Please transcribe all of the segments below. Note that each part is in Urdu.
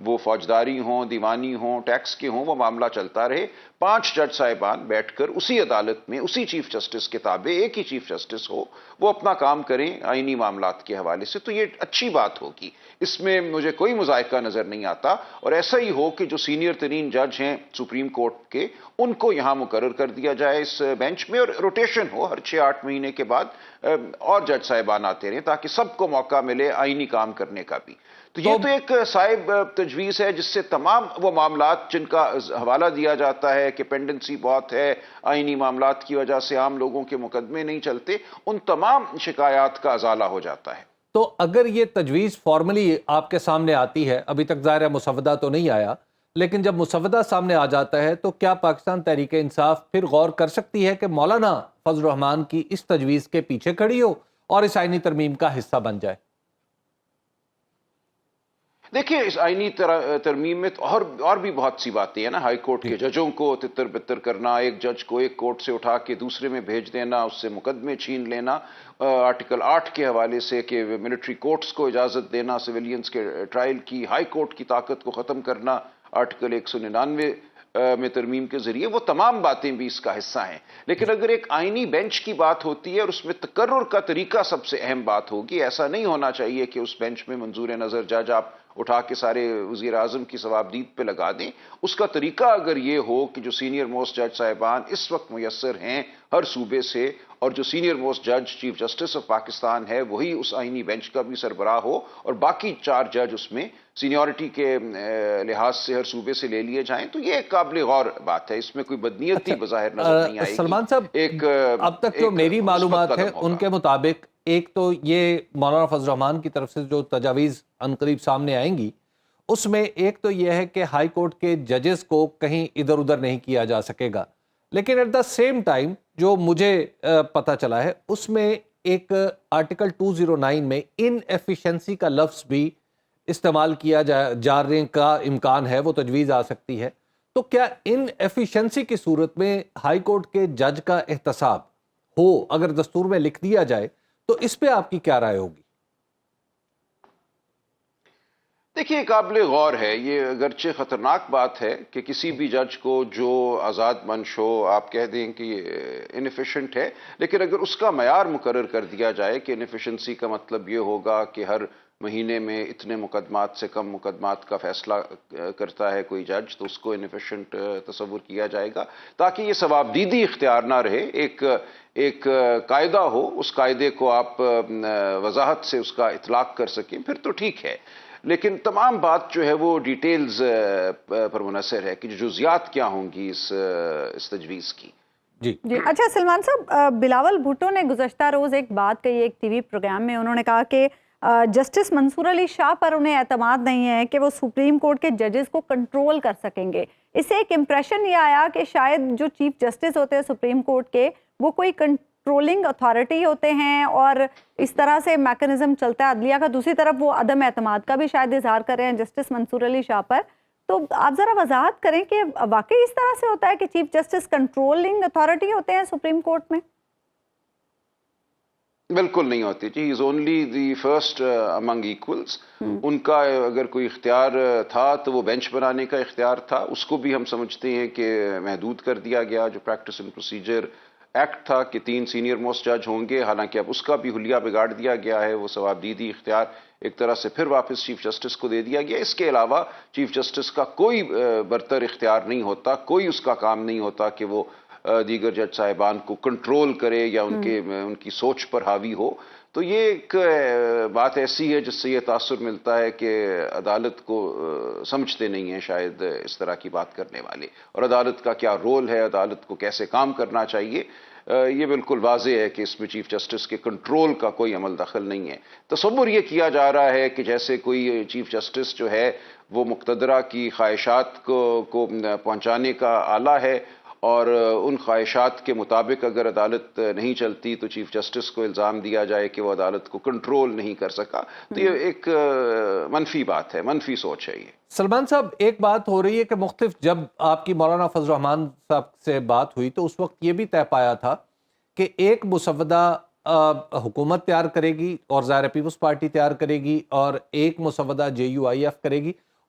وہ فوجداری ہوں، دیوانی ہوں، ٹیکس کے ہوں، وہ معاملہ چلتا رہے. 5 جج صاحبان بیٹھ کر اسی عدالت میں اسی چیف جسٹس کے تابع ایک ہی چیف جسٹس ہو، وہ اپنا کام کریں آئینی معاملات کے حوالے سے، تو یہ اچھی بات ہوگی. اس میں مجھے کوئی مذائقہ نظر نہیں آتا. اور ایسا ہی ہو کہ جو سینئر ترین جج ہیں سپریم کورٹ کے، ان کو یہاں مقرر کر دیا جائے اس بینچ میں، اور روٹیشن ہو ہر 6-8 مہینے کے بعد اور جج صاحبان آتے رہیں تاکہ سب کو موقع ملے آئینی کام کرنے کا بھی. تو یہ تو ایک صائب تجویز ہے جس سے تمام وہ معاملات جن کا حوالہ دیا جاتا ہے کہ پینڈنسی بہت ہے، آئینی معاملات کی وجہ سے عام لوگوں کے مقدمے نہیں چلتے، ان تمام شکایات کا ازالہ ہو جاتا ہے. تو اگر یہ تجویز فارملی آپ کے سامنے آتی ہے، ابھی تک ظاہر ہے مسودہ تو نہیں آیا، لیکن جب مسودہ سامنے آ جاتا ہے تو کیا پاکستان تحریک انصاف پھر غور کر سکتی ہے کہ مولانا فضل الرحمان کی اس تجویز کے پیچھے کھڑی ہو اور اس آئینی ترمیم کا حصہ بن جائے؟ دیکھیے اس آئینی ترمیم میں تو اور بھی بہت سی باتیں ہیں نا. ہائی کورٹ کے ججوں کو تتر بتر کرنا، ایک جج کو ایک کورٹ سے اٹھا کے دوسرے میں بھیج دینا، اس سے مقدمے چھین لینا، آرٹیکل 8 کے حوالے سے کہ ملٹری کورٹس کو اجازت دینا سویلینز کے ٹرائل کی، ہائی کورٹ کی طاقت کو ختم کرنا آرٹیکل 199 میں ترمیم کے ذریعے، وہ تمام باتیں بھی اس کا حصہ ہیں. لیکن اگر ایک آئینی بینچ کی بات ہوتی ہے اور اس میں تقرر کا طریقہ سب سے اہم بات ہوگی. ایسا نہیں ہونا چاہیے کہ اس بینچ میں منظور نظر جج آپ اٹھا کے سارے وزیر اعظم کی ثوابدید پہ لگا دیں. اس کا طریقہ اگر یہ ہو کہ جو سینئر موسٹ جج صاحبان اس وقت میسر ہیں ہر صوبے سے، اور جو سینئر موسٹ جج چیف جسٹس آف پاکستان ہے وہی اس آئینی بینچ کا بھی سربراہ ہو، اور باقی 4 جج اس میں سینیورٹی کے لحاظ سے ہر صوبے سے لے لیے جائیں، تو یہ ایک قابل غور بات ہے. اس میں کوئی بدنیتی بظاہر نظر نہیں آئے گی. سلمان صاحب، ایک اب تک جو میری معلومات ہے ان کے مطابق ایک تو یہ مولانا فضل الرحمان کی طرف سے جو تجاویز عنقریب سامنے آئیں گی، اس میں ایک تو یہ ہے کہ ہائی کورٹ کے ججز کو کہیں ادھر ادھر نہیں کیا جا سکے گا، لیکن ایٹ دا سیم ٹائم جو مجھے پتہ چلا ہے اس میں ایک آرٹیکل 209 میں ان ایفیشنسی کا لفظ بھی استعمال کیا جانے کا امکان ہے، وہ تجویز آ سکتی ہے. تو کیا ان ایفیشنسی کی صورت میں ہائی کورٹ کے جج کا احتساب ہو اگر دستور میں لکھ دیا جائے تو اس پہ آپ کی کیا رائے ہوگی؟ دیکھیے قابل غور ہے. یہ اگرچہ خطرناک بات ہے کہ کسی بھی جج کو جو آزاد منش ہو آپ کہہ دیں کہ انیفیشنٹ ہے، لیکن اگر اس کا معیار مقرر کر دیا جائے کہ انیفیشنسی کا مطلب یہ ہوگا کہ ہر مہینے میں اتنے مقدمات سے کم مقدمات کا فیصلہ کرتا ہے کوئی جج، تو اس کو انیفیشنٹ تصور کیا جائے گا، تاکہ یہ ثوابدیدی اختیار نہ رہے. ایک قاعدہ ہو، اس قاعدے کو آپ وضاحت سے اس کا اطلاق کر سکیں، پھر تو ٹھیک ہے. لیکن تمام بات جو ہے وہ ڈیٹیلز پر منحصر ہے کہ جزیات کیا ہوں گی اس تجویز کی. جی اچھا سلمان صاحب، بلاول بھٹو نے گزشتہ روز ایک بات کہی ایک ٹی وی پروگرام میں. انہوں نے کہا کہ جسٹس منصور علی شاہ پر انہیں اعتماد نہیں ہے کہ وہ سپریم کورٹ کے ججز کو کنٹرول کر سکیں گے. اس سے ایک امپریشن یہ آیا کہ شاید جو چیف جسٹس ہوتے ہیں سپریم کورٹ کے وہ کوئی کنٹرولنگ اتھارٹی ہوتے ہیں اور اس طرح سے میکنزم چلتا ہے عدلیہ کا. دوسری طرف وہ عدم اعتماد کا بھی شاید اظہار کر رہے ہیں جسٹس منصور علی شاہ پر. تو آپ ذرا وضاحت کریں کہ واقعی اس طرح سے ہوتا ہے کہ چیف جسٹس کنٹرولنگ اتھارٹی ہوتے ہیں سپریم کورٹ میں؟ بالکل نہیں ہوتی جی. He is only the first among equals. ان کا اگر کوئی اختیار تھا تو وہ بینچ بنانے کا اختیار تھا، اس کو بھی ہم سمجھتے ہیں کہ محدود کر دیا گیا. جو پریکٹس اینڈ پروسیجر ایکٹ تھا کہ 3 سینئر موسٹ جج ہوں گے، حالانکہ اب اس کا بھی حلیہ بگاڑ دیا گیا ہے. وہ ثوابدیدی اختیار ایک طرح سے پھر واپس چیف جسٹس کو دے دیا گیا. اس کے علاوہ چیف جسٹس کا کوئی برتر اختیار نہیں ہوتا، کوئی اس کا کام نہیں ہوتا کہ وہ دیگر جج صاحبان کو کنٹرول کرے یا ان کی سوچ پر حاوی ہو. تو یہ ایک بات ایسی ہے جس سے یہ تاثر ملتا ہے کہ عدالت کو سمجھتے نہیں ہیں شاید اس طرح کی بات کرنے والے، اور عدالت کا کیا رول ہے، عدالت کو کیسے کام کرنا چاہیے. یہ بالکل واضح ہے کہ اس میں چیف جسٹس کے کنٹرول کا کوئی عمل دخل نہیں ہے. تصور یہ کیا جا رہا ہے کہ جیسے کوئی چیف جسٹس جو ہے وہ مقتدرہ کی خواہشات کو پہنچانے کا آلہ ہے، اور ان خواہشات کے مطابق اگر عدالت نہیں چلتی تو چیف جسٹس کو الزام دیا جائے کہ وہ عدالت کو کنٹرول نہیں کر سکا. تو یہ ایک منفی بات ہے، منفی سوچ ہے. یہ سلمان صاحب، ایک بات ہو رہی ہے کہ مختلف جب آپ کی مولانا فضل الرحمان صاحب سے بات ہوئی تو اس وقت یہ بھی طے پایا تھا کہ ایک مسودہ حکومت تیار کرے گی اور ظاہر پیپلز پارٹی تیار کرے گی، اور ایک مسودہ JUIF کرے گی،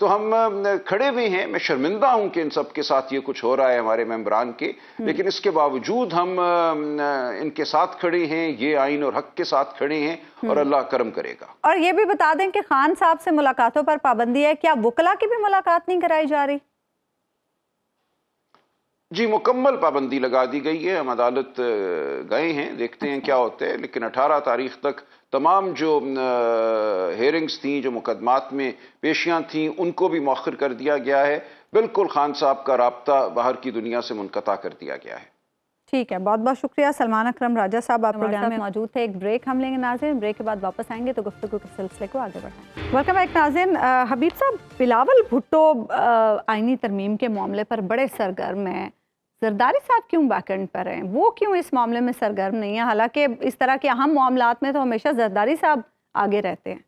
تو ہم کھڑے بھی ہیں. میں شرمندہ ہوں کہ ان سب کے ساتھ یہ کچھ ہو رہا ہے ہمارے ممبران کے، لیکن اس کے باوجود ہم ان کے ساتھ کھڑے ہیں، یہ آئین اور حق کے ساتھ کھڑے ہیں، اور اللہ کرم کرے گا. اور یہ بھی بتا دیں کہ خان صاحب سے ملاقاتوں پر پابندی ہے، کیا وکلا کی بھی ملاقات نہیں کرائی جا رہی؟ جی مکمل پابندی لگا دی گئی ہے. ہم عدالت گئے ہیں، دیکھتے ہیں کیا ہوتے ہیں، لیکن 18 تاریخ تک تمام جو ہیئرنگز تھیں، جو مقدمات میں پیشیاں تھیں، ان کو بھی مؤخر کر دیا گیا ہے. بالکل خان صاحب کا رابطہ باہر کی دنیا سے منقطع کر دیا گیا ہے. ٹھیک ہے، بہت بہت شکریہ سلمان اکرم راجہ صاحب، آپ پروگرام میں موجود تھے. ایک بریک ہم لیں گے ناظرین، بریک کے بعد واپس آئیں گے تو گفتگو کے سلسلے کو آگے بڑھائیں. ویلکم بیک ناظرین. حبیب صاحب، بلاول بھٹو آئینی ترمیم کے معاملے پر بڑے سرگرم ہیں، زرداری صاحب کیوں بیک اینڈ پر ہیں؟ وہ کیوں اس معاملے میں سرگرم نہیں ہیں؟ حالانکہ اس طرح کے اہم معاملات میں تو ہمیشہ زرداری صاحب آگے رہتے ہیں.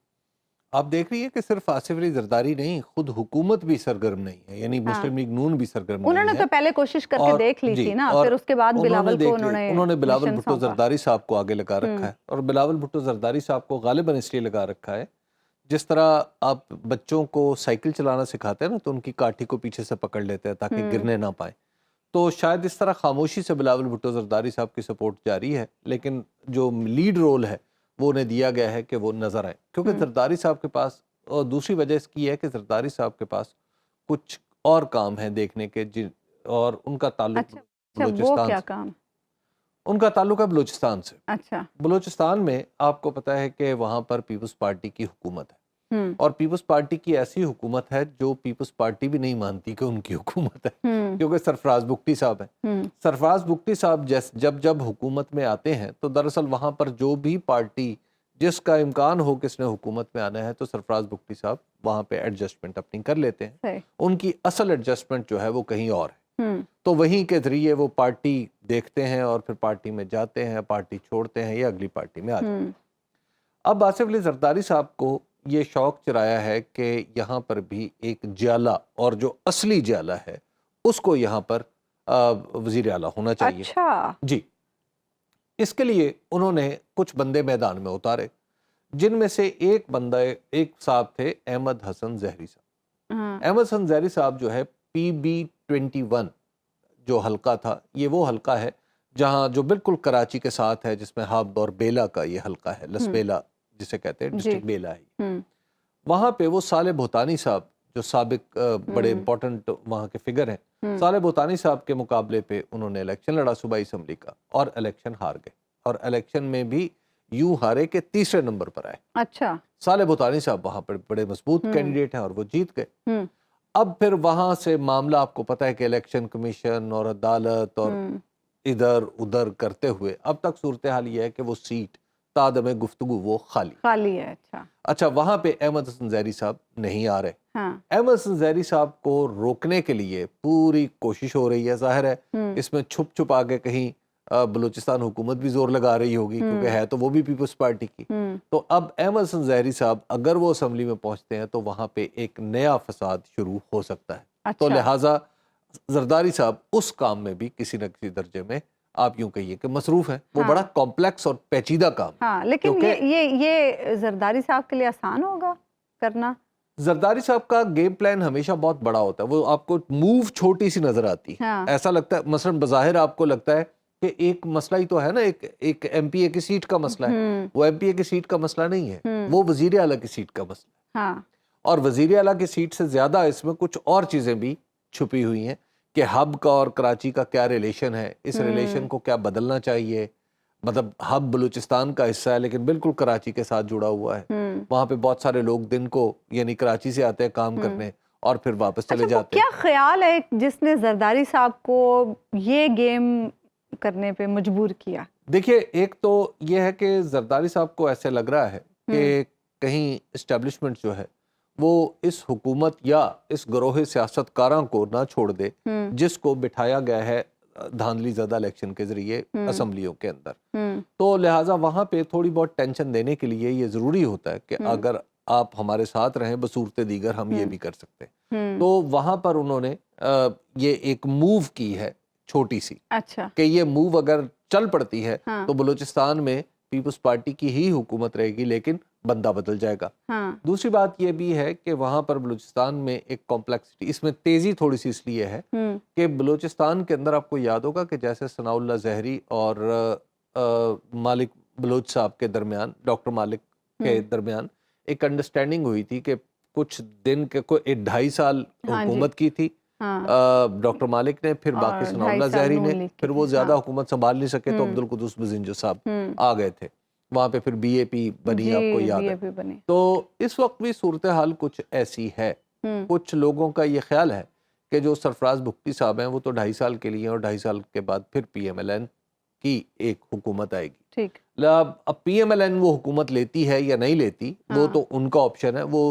آپ دیکھ رہی ہے کہ صرف آصف علی زرداری نہیں، خود حکومت بھی سرگرم نہیں ہے، یعنی مسلم لیگ نون بھی سرگرم نہیں ہے. انہوں نے تو پہلے کوشش کر کے دیکھ لی تھی نا، پھر اس کے بعد بلاول کو انہوں نے بلاول بھٹو زرداری صاحب کو آگے لگا رکھا ہے. اور بلاول بھٹو زرداری صاحب کو غالباً اس لیے لگا رکھا ہے، جس طرح آپ بچوں کو سائیکل چلانا سکھاتے ہیں نا تو ان کی کاٹھی کو پیچھے سے پکڑ لیتے ہیں تاکہ گرنے نہ پائیں. تو شاید اس طرح خاموشی سے بلاول بھٹو زرداری صاحب کی سپورٹ جاری ہے، لیکن جو لیڈ رول ہے وہ انہیں دیا گیا ہے کہ وہ نظر آئے، کیونکہ زرداری صاحب کے پاس، اور دوسری وجہ اس کی ہے کہ زرداری صاحب کے پاس کچھ اور کام ہیں دیکھنے کے، اور ان کا تعلق بلوچستان سے، ان کا تعلق ہے بلوچستان سے. اچھا، بلوچستان میں آپ کو پتا ہے کہ وہاں پر پیپلز پارٹی کی حکومت ہے، اور پیپلز پارٹی کی ایسی حکومت ہے جو پیپلز پارٹی بھی نہیں مانتی کہ ان کی حکومت ہے، کیونکہ سرفراز بگٹی صاحب ہیں. سرفراز بگٹی صاحب جب حکومت میں آتے ہیں تو دراصل وہاں پر جو بھی پارٹی جس کا امکان ہو کہ اس نے حکومت میں آنا ہے تو سرفراز بگٹی صاحب وہاں پہ ایڈجسٹمنٹ اپنی کر لیتے ہیں. ان کی اصل ایڈجسٹمنٹ جو ہے وہ کہیں اور ہے، تو وہیں کے ذریعے وہ پارٹی دیکھتے ہیں اور پھر پارٹی میں جاتے ہیں، پارٹی چھوڑتے ہیں یا اگلی پارٹی میں آتے ہیں. اب آصف علی زرداری صاحب کو یہ شوق چرایا ہے کہ یہاں پر بھی ایک جیالہ، اور جو اصلی جیالہ ہے اس کو یہاں پر وزیر اعلیٰ ہونا چاہیے. اچھا جی، اس کے لیے انہوں نے کچھ بندے میدان میں اتارے، جن میں سے ایک صاحب تھے احمد حسن ظہری صاحب. احمد حسن ظہری صاحب جو ہے PB21 جو حلقہ تھا، یہ وہ حلقہ ہے جہاں جو بالکل کراچی کے ساتھ ہے، جس میں ہب اور بیلا کا یہ حلقہ ہے، لس بیلا جسے کہتے ہیں، ڈسٹرکٹ بیلا ہے. وہاں پہ وہ صالح بھوتانی صاحب جو سابق بڑے امپورٹنٹ وہاں کے فگر ہیں، صالح بھوتانی صاحب کے مقابلے پہ انہوں نے الیکشن لڑا صوبائی اسمبلی کا، اور الیکشن ہار گئے، اور الیکشن میں بھی یوں ہارے کہ تیسرے نمبر پر آئے. اچھا، صالح بھوتانی صاحب وہاں پر بڑے مضبوط کینڈیڈیٹ ہیں اور وہ جیت گئے. اب پھر وہاں سے معاملہ آپ کو پتہ ہے کہ الیکشن کمیشن اور عدالت اور ادھر ادھر کرتے ہوئے اب تک صورتحال یہ ہے کہ وہ سیٹ تادم گفتگو وہ خالی ہے. اچھا، وہاں پہ احمد حسن ظہری صاحب نہیں آ رہے. احمد حسن ظہری صاحب کو روکنے کے لیے پوری کوشش ہو رہی ہے. ظاہر ہے اس میں چھپ چھپ آگے کہیں بلوچستان حکومت بھی زور لگا رہی ہوگی، کیونکہ ہے تو وہ بھی پیپلز پارٹی کی. تو اب احمد حسن ظہری صاحب اگر وہ اسمبلی میں پہنچتے ہیں تو وہاں پہ ایک نیا فساد شروع ہو سکتا ہے. تو لہٰذا زرداری صاحب اس کام میں بھی کسی نہ کسی درجے میں آپ یوں کہیے کہ مصروف ہیں. وہ بڑا کمپلیکس اور پیچیدہ کام. ہاں، لیکن یہ زرداری صاحب کے لیے آسان ہوگا کرنا؟ زرداری صاحب کا گیم پلان ہمیشہ بہت بڑا ہوتا ہے. وہ آپ کو موو چھوٹی سی نظر آتی ہے. ایسا لگتا ہے مثلا بظاہر آپ کو لگتا ہے کہ ایک مسئلہ ہی تو ہے نا، ایک ایم پی اے کی سیٹ کا مسئلہ ہے. وہ ایم پی اے کی سیٹ کا مسئلہ نہیں ہے، وہ وزیر اعلیٰ کی سیٹ کا مسئلہ ہے. اور وزیر اعلیٰ کی سیٹ سے زیادہ اس میں کچھ اور چیزیں بھی چھپی ہوئی ہیں کہ ہب کا اور کراچی کا کیا ریلیشن ہے، اس ریلیشن کو کیا بدلنا چاہیے. مطلب ہب بلوچستان کا حصہ ہے لیکن بالکل کراچی کے ساتھ جڑا ہوا ہے. وہاں پہ بہت سارے لوگ دن کو یعنی کراچی سے آتے ہیں کام کرنے اور پھر واپس چلے جاتے ہیں. کیا خیال ہے جس نے زرداری صاحب کو یہ گیم کرنے پہ مجبور کیا؟ دیکھیے، ایک تو یہ ہے کہ زرداری صاحب کو ایسے لگ رہا ہے کہ کہیں اسٹیبلشمنٹ جو ہے وہ اس حکومت یا اس گروہ سیاست کاراں کو نہ چھوڑ دے جس کو بٹھایا گیا ہے دھاندلی زدہ الیکشن کے ذریعے اسمبلیوں کے اندر. تو لہٰذا وہاں پہ تھوڑی بہت ٹینشن دینے کے لیے یہ ضروری ہوتا ہے کہ اگر آپ ہمارے ساتھ رہیں بصورت دیگر ہم یہ بھی کر سکتے ہیں. تو وہاں پر انہوں نے یہ ایک موو کی ہے چھوٹی سی. اچھا، کہ یہ موو اگر چل پڑتی ہے تو بلوچستان میں پیپلز پارٹی کی ہی حکومت رہے گی، لیکن بندہ بدل جائے گا. ہاں دوسری بات یہ بھی ہے کہ وہاں پر بلوچستان میں ایک کمپلیکسٹی، اس میں تیزی تھوڑی سی اس لیے ہے کہ بلوچستان کے اندر آپ کو یاد ہوگا کہ جیسے ثناء اللہ زہری اور مالک بلوچ صاحب کے درمیان، ڈاکٹر مالک کے درمیان ایک انڈرسٹینڈنگ ہوئی تھی کہ کچھ دن کے کوئی 2.5 سال حکومت کی تھی ڈاکٹر مالک نے، پھر باقی ثناء اللہ زہری نے، پھر وہ زیادہ حکومت سنبھال نہیں سکے تو عبدالقدوس بزنجو صاحب آ گئے تھے، وہاں پہ پھر بی اے پی بنی، آپ کو یاد ہے. تو اس وقت بھی صورتحال کچھ ایسی ہے. کچھ لوگوں کا یہ خیال ہے کہ جو سرفراز بگٹی صاحب ہیں وہ تو 2.5 سال کے لیے، اور 2.5 سال کے بعد پھر پی ایم ایل این کی ایک حکومت آئے گی. ٹھیک، اب پی ایم ایل این وہ حکومت لیتی ہے یا نہیں لیتی وہ تو ان کا آپشن ہے، وہ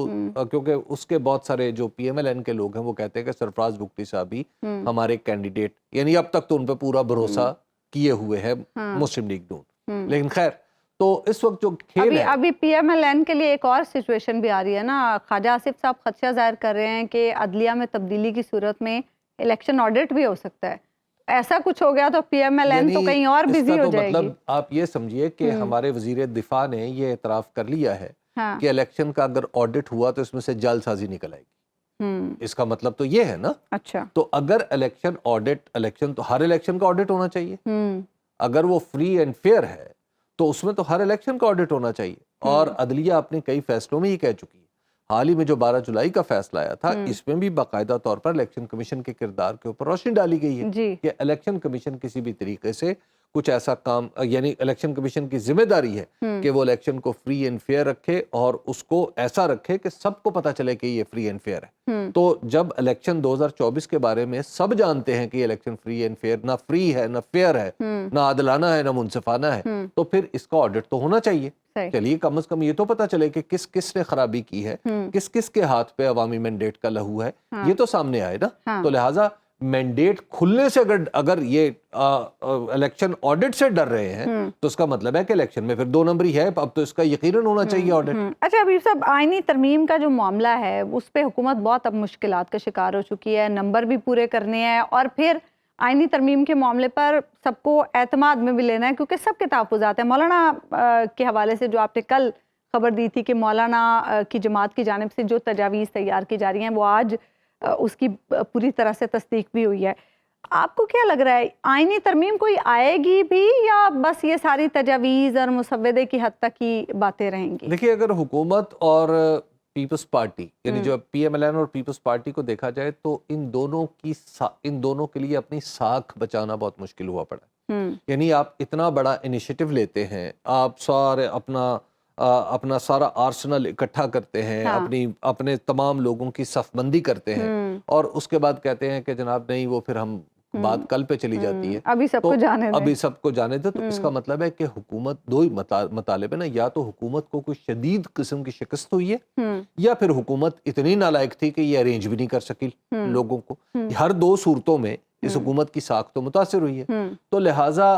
کیونکہ اس کے بہت سارے جو پی ایم ایل این کے لوگ ہیں وہ کہتے ہیں کہ سرفراز بگٹی صاحب ہی ہمارے کینڈیڈیٹ، یعنی اب تک تو ان پہ پورا بھروسہ کیے ہوئے ہے مسلم لیگ نون. لیکن خیر، تو اس وقت جو کھیل ہے ابھی پی ایم ایل این کے لیے ایک اور سچویشن بھی آ رہی ہے نا. خواجہ آصف صاحب خدشہ ظاہر کر رہے ہیں کہ عدلیہ میں تبدیلی کی صورت میں الیکشن آڈٹ بھی ہو سکتا ہے. ایسا کچھ ہو گیا تو پی ایم ایل این تو کہیں اور بزی ہو جائے گی. مطلب آپ یہ سمجھیے کہ ہمارے وزیر دفاع نے یہ اعتراف کر لیا ہے کہ الیکشن کا اگر آڈٹ ہوا تو اس میں سے جعل سازی نکل آئے گی. اس کا مطلب تو یہ ہے نا. اچھا، تو اگر الیکشن آڈٹ، الیکشن تو ہر الیکشن کا آڈٹ ہونا چاہیے. اگر وہ فری اینڈ فیئر ہے تو اس میں تو ہر الیکشن کا آڈٹ ہونا چاہیے. اور عدلیہ اپنے کئی فیصلوں میں یہ کہہ چکی ہے. حال ہی میں جو 12 جولائی کا فیصلہ آیا تھا اس میں بھی باقاعدہ طور پر الیکشن کمیشن کے کردار کے اوپر روشنی ڈالی گئی ہے کہ الیکشن کمیشن کسی بھی طریقے سے کچھ ایسا کام، یعنی الیکشن کمیشن کی ذمہ داری ہے کہ وہ الیکشن کو فری اینڈ فیئر رکھے اور اس کو ایسا رکھے کہ سب کو پتہ چلے کہ یہ فری اینڈ فیئر ہے. تو جب الیکشن 2024 کے بارے میں سب جانتے ہیں کہ یہ الیکشن فری اینڈ فیئر، نہ فری ہے، نہ فیئر ہے، نہ عادلانہ ہے، نہ منصفانہ ہے، تو پھر اس کا آڈٹ تو ہونا چاہیے. چلیے کم از کم یہ تو پتہ چلے کہ کس کس نے خرابی کی ہے، کس کس کے ہاتھ پہ عوامی مینڈیٹ کا لہو ہے، یہ تو سامنے آئے نا. تو لہٰذا مینڈیٹ کھلنے سے اگر یہ الیکشن آڈٹ سے ڈر رہے ہیں تو اس کا مطلب ہے کہ الیکشن میں پھر 2 نمبری ہے، اب تو اس کا یقیناً ہونا چاہیے آڈٹ. اچھا ابھی صاحب، آئینی ترمیم کا جو معاملہ ہے اس پہ حکومت بہت اب مشکلات کا شکار ہو چکی ہے. نمبر بھی پورے کرنے ہیں اور پھر آئینی ترمیم کے معاملے پر سب کو اعتماد میں بھی لینا ہے کیونکہ سب کے تحفظات ہیں. مولانا کے حوالے سے جو آپ نے کل خبر دی تھی کہ مولانا کی جماعت کی جانب سے جو تجاویز تیار کی جا رہی ہیں وہ آج اس کی پوری طرح سے تصدیق بھی ہوئی ہے. آپ کو کیا لگ رہا ہے آئینی ترمیم کوئی آئے گی بھی یا بس یہ ساری تجاویز اور مسودے کی حد تک کی باتیں رہیں گی؟ دیکھیے، اگر حکومت اور پیپلز پارٹی، یعنی جو پی ایم ایل این اور پیپلز پارٹی کو دیکھا جائے تو ان دونوں کے لیے اپنی ساکھ بچانا بہت مشکل ہوا پڑا ہے. یعنی آپ اتنا بڑا انیشیٹو لیتے ہیں، آپ سارے اپنا سارا آرسنل اکٹھا کرتے ہیں، اپنے تمام لوگوں کی صف بندی کرتے ہیں اور اس کے بعد کہتے ہیں کہ جناب نہیں، وہ پھر ہم بات کل پہ چلی جاتی ہے، ابھی سب کو جانے دیں. تو اس کا مطلب ہے کہ حکومت دو ہی مطالب ہے نا، یا تو حکومت کو کوئی شدید قسم کی شکست ہوئی ہے یا پھر حکومت اتنی نالائق تھی کہ یہ ارینج بھی نہیں کر سکی لوگوں کو. ہر 2 صورتوں میں اس حکومت کی ساکھ تو متاثر ہوئی ہے. تو لہٰذا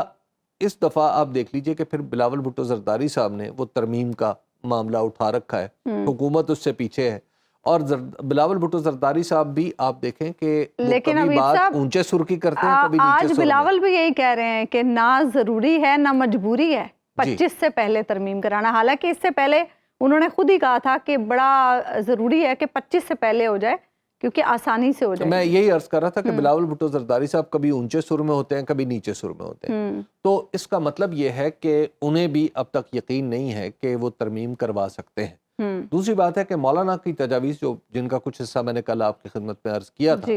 اس دفعہ آپ دیکھ لیجئے کہ پھر بلاول بھٹو زرداری صاحب نے وہ ترمیم کا معاملہ اٹھا رکھا ہے، حکومت اس سے پیچھے ہے. اور بلاول بھٹو زرداری صاحب بھی آپ دیکھیں کہ کبھی بات اونچے سر کی کرتے ہیں، کبھی نیچے سر. آج بلاول بھی یہی کہہ رہے ہیں کہ نہ ضروری ہے نہ مجبوری ہے 25 سے پہلے ترمیم کرانا، حالانکہ اس سے پہلے انہوں نے خود ہی کہا تھا کہ بڑا ضروری ہے کہ 25 سے پہلے ہو جائے کیونکہ آسانی سے ہو جائے. میں یہی عرض کر رہا تھا کہ بلاول بھٹو زرداری صاحب کبھی اونچے سر میں ہوتے ہیں، کبھی نیچے سر میں ہوتے ہیں. تو اس کا مطلب یہ ہے کہ انہیں بھی اب تک یقین نہیں ہے کہ وہ ترمیم کروا سکتے ہیں. دوسری بات ہے کہ مولانا کی تجاویز جن کا کچھ حصہ میں نے کل آپ کی خدمت میں عرض کیا تھا،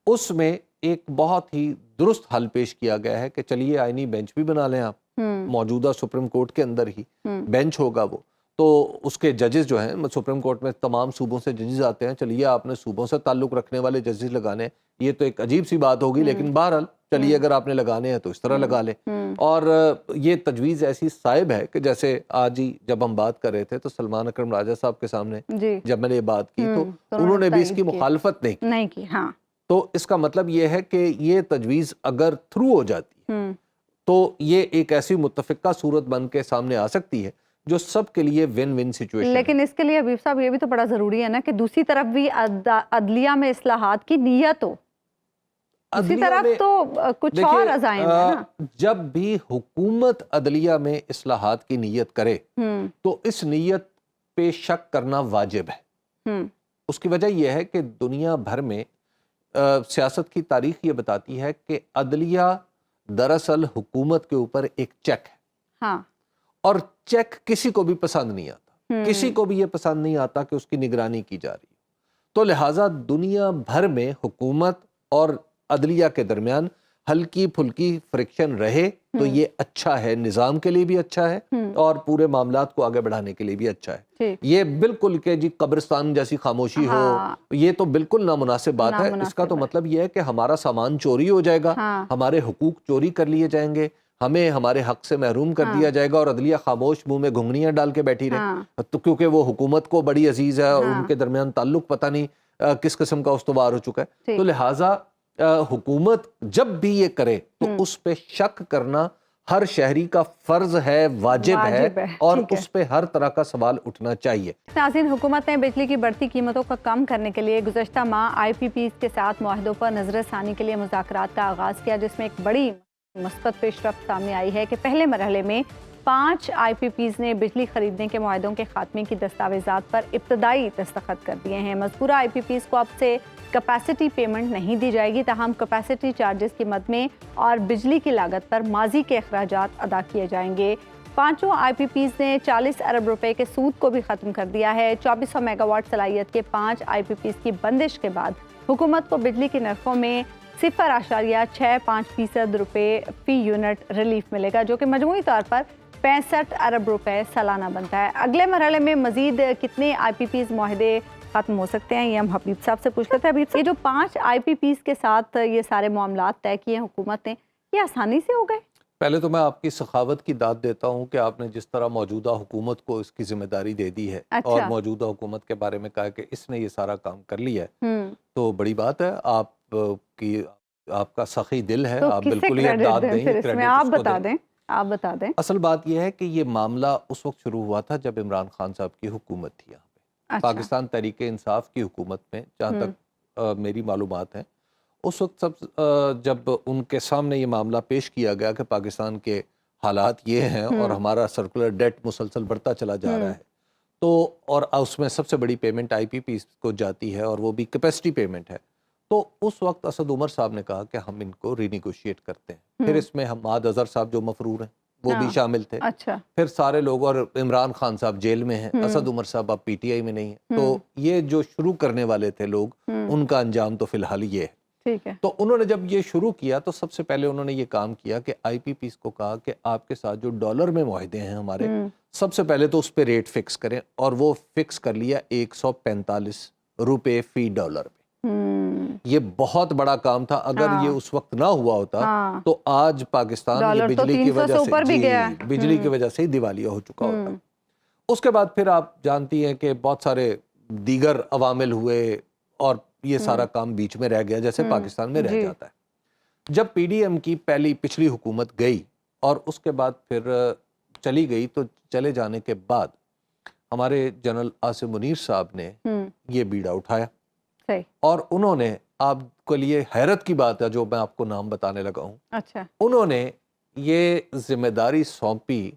اس میں ایک بہت ہی درست حل پیش کیا گیا ہے کہ چلیے آئینی بینچ بھی بنا لیں آپ، موجودہ سپریم کورٹ کے اندر ہی بینچ ہوگا وہ، تو اس کے ججز جو ہیں سپریم کورٹ میں تمام صوبوں سے ججز آتے ہیں، چلیے آپ نے صوبوں سے تعلق رکھنے والے ججز لگانے، یہ تو ایک عجیب سی بات ہوگی لیکن بہرحال چلیے اگر آپ نے لگانے ہیں تو اس طرح لگا لیں. اور یہ تجویز ایسی صائب ہے کہ جیسے آج ہی جب ہم بات کر رہے تھے تو سلمان اکرم راجہ صاحب کے سامنے جب میں نے یہ بات کی تو انہوں نے بھی اس کی مخالفت نہیں کی. تو اس کا مطلب یہ ہے کہ یہ تجویز اگر تھرو ہو جاتی ہے تو یہ ایک ایسی متفقہ صورت بن کے سامنے آ سکتی ہے جو سب کے لیے ون ون سچویشن. لیکن اس کے لیے حبیب صاحب یہ بھی تو بڑا ضروری ہے نا کہ دوسری طرف بھی عدلیہ میں اصلاحات کی نیت ہو، اسی طرف تو کچھ اور عزائم ہے نا. جب بھی حکومت عدلیہ میں اصلاحات کی نیت کرے تو اس نیت پہ شک کرنا واجب ہے۔ اس کی وجہ یہ ہے کہ دنیا بھر میں سیاست کی تاریخ یہ بتاتی ہے کہ عدلیہ دراصل حکومت کے اوپر ایک چیک ہے، ہاں، اور چیک کسی کو بھی پسند نہیں آتا، کسی کو بھی یہ پسند نہیں آتا کہ اس کی نگرانی کی جا رہی ہے۔ تو لہٰذا دنیا بھر میں حکومت اور عدلیہ کے درمیان ہلکی پھلکی فرکشن رہے تو یہ اچھا ہے، نظام کے لیے بھی اچھا ہے اور پورے معاملات کو آگے بڑھانے کے لیے بھی اچھا ہے۔ یہ بالکل کہ جی قبرستان جیسی خاموشی ہو، یہ تو بالکل نامناسب بات ہے۔ اس کا تو مطلب یہ ہے کہ ہمارا سامان چوری ہو جائے گا، ہمارے حقوق چوری کر لیے جائیں گے، ہمیں ہمارے حق سے محروم کر دیا جائے گا، اور عدلیہ خاموش منہ میں گھنگھڑیاں ڈال کے بیٹھی رہے، تو کیونکہ وہ حکومت کو بڑی عزیز ہے اور ان کے درمیان تعلق پتہ نہیں کس قسم کا استوار ہو چکا ہے۔ تو لہٰذا حکومت جب بھی یہ کرے تو اس پہ شک کرنا ہر شہری کا فرض ہے، واجب ہے، اور اس پہ ہر طرح کا سوال اٹھنا چاہیے۔ ناظرین، حکومت نے بجلی کی بڑھتی قیمتوں کو کم کرنے کے لیے گزشتہ ماہ آئی پی پیز کے ساتھ معاہدوں پر نظر ثانی کے لیے مذاکرات کا آغاز کیا، جس میں ایک بڑی مثبت پیش رفت سامنے آئی ہے کہ پہلے مرحلے میں 5 آئی پی پیز نے بجلی خریدنے کے معاہدوں کے خاتمے کی دستاویزات پر ابتدائی دستخط کر دیے ہیں۔ مذکورہ آئی پی پیز کو اب سے کیپیسٹی پیمنٹ نہیں دی جائے گی، تاہم کیپیسٹی چارجز کی مد میں اور بجلی کی لاگت پر ماضی کے اخراجات ادا کیے جائیں گے۔ 5 آئی پی پیز نے 40 ارب روپے کے سود کو بھی ختم کر دیا ہے۔ 2400 میگا واٹ صلاحیت کے 5 آئی پی پیز کی بندش کے بعد حکومت کو بجلی کی نرخوں میں 0.65% روپے فی یونٹ ریلیف ملے گا، جو کہ مجموعی طور پر 65 ارب روپے سالانہ بنتا ہے۔ اگلے مرحلے میں مزید کتنے آئی پی پیز معاہدے ختم ہو سکتے ہیں، یہ ہم حبیب صاحب سے پوچھ لیتے ہیں۔ حبیب، یہ جو 5 آئی پی پیز کے ساتھ یہ سارے معاملات طے کیے حکومت نے، یہ آسانی سے ہو گئے؟ پہلے تو میں آپ کی سخاوت کی داد دیتا ہوں کہ آپ نے جس طرح موجودہ حکومت کو اس کی ذمہ داری دے دی ہے اور موجودہ حکومت کے بارے میں کہا کہ اس نے یہ سارا کام کر لیا ہے، تو بڑی بات ہے۔ آپ کا سخی دل ہے، آپ بالکل یہ داد دیں، کریڈٹ آپ بتا دیں۔ اصل بات یہ ہے کہ یہ معاملہ اس وقت شروع ہوا تھا جب عمران خان صاحب کی حکومت تھی یہاں پہ، پاکستان تحریک انصاف کی حکومت میں، جہاں تک میری معلومات ہیں۔ اس وقت جب ان کے سامنے یہ معاملہ پیش کیا گیا کہ پاکستان کے حالات یہ ہیں اور ہمارا سرکولر ڈیٹ مسلسل بڑھتا چلا جا رہا ہے، تو اور اس میں سب سے بڑی پیمنٹ آئی پی پی کو جاتی ہے اور وہ بھی کیپیسٹی پیمنٹ ہے، تو اس وقت اسد عمر صاحب نے کہا کہ ہم ان کو ری نیگوشیٹ کرتے ہیں۔ پھر اس میں حماد اظہر صاحب جو مفرور ہیں وہ بھی شامل تھے، پھر سارے لوگ، اور عمران خان صاحب جیل میں ہیں، اسد عمر صاحب اب پی ٹی آئی میں نہیں ہیں، تو یہ جو شروع کرنے والے تھے لوگ، ان کا انجام تو فی الحال یہ ہے۔ تو انہوں نے جب یہ شروع کیا تو سب سے پہلے انہوں نے یہ کام کیا کہ آئی پی پیز کو کہا کہ آپ کے ساتھ جو ڈالر میں معاہدے ہیں ہمارے، سب سے پہلے تو اس پہ ریٹ فکس کریں، اور وہ فکس کر لیا 145 روپے فی ڈالر پہ۔ یہ بہت بڑا کام تھا، اگر یہ اس وقت نہ ہوا ہوتا تو آج پاکستان یہ بجلی کی وجہ سے دیوالیہ ہو چکا ہوتا۔ اس کے بعد پھر آپ جانتی ہیں کہ بہت سارے دیگر عوامل ہوئے اور یہ سارا کام بیچ میں رہ گیا، جیسے پاکستان میں رہ جاتا ہے۔ جب پی ڈی ایم کی پچھلی حکومت گئی اور اس کے بعد پھر چلی گئی، تو چلے جانے کے بعد ہمارے جنرل عاصم منیر صاحب نے یہ بیڑا اٹھایا، اور انہوں نے، آپ کے لیے حیرت کی بات ہے جو میں آپ کو نام بتانے لگا ہوں، انہوں نے یہ ذمہ داری سونپی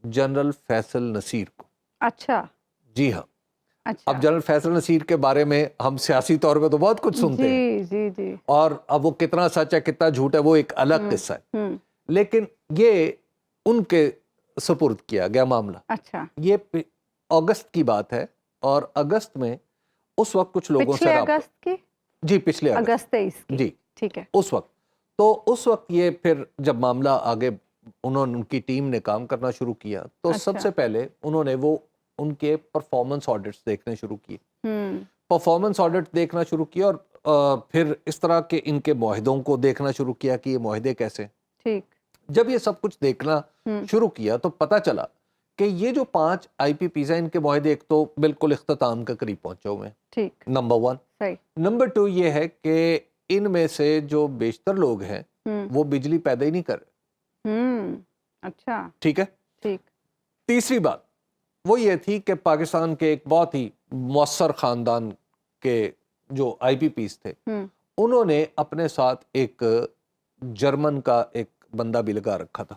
جنرل فیصل نصیر کو۔ جی ہاں۔ اب جنرل فیصل نصیر کے بارے میں ہم سیاسی طور پہ تو بہت کچھ سنتے ہیں، اور اب وہ کتنا سچ ہے کتنا جھوٹ ہے وہ ایک الگ قصہ ہے، لیکن یہ ان کے سپرد کیا گیا معاملہ۔ یہ اگست کی بات ہے، اور اگست میں اس وقت کچھ لوگوں سے پچھلے اگست جی ٹھیک ہے، اس وقت یہ پھر جب معاملہ آگے ان کی ٹیم نے کام کرنا شروع کیا، تو سب سے پہلے انہوں نے وہ ان کے پرفارمنس آڈٹس دیکھنے شروع کیے، اور پھر اس طرح کے ان کے معاہدوں کو دیکھنا شروع کیا کہ یہ معاہدے کیسے۔ جب یہ سب کچھ دیکھنا شروع کیا تو پتا چلا کہ یہ جو 5 آئی پی پیز ہیں، ان کے معاہدے ایک تو بالکل اختتام کے قریب پہنچے ہوئے ہیں، نمبر 1۔ نمبر 2 یہ ہے کہ ان میں سے جو بیشتر لوگ ہیں وہ بجلی پیدا ہی نہیں کر رہے۔ ٹھیک ہے۔ تیسری بات وہ یہ تھی کہ پاکستان کے ایک بہت ہی مؤثر خاندان کے جو آئی پی پیز تھے، انہوں نے اپنے ساتھ ایک جرمن کا ایک بندہ بھی لگا رکھا تھا،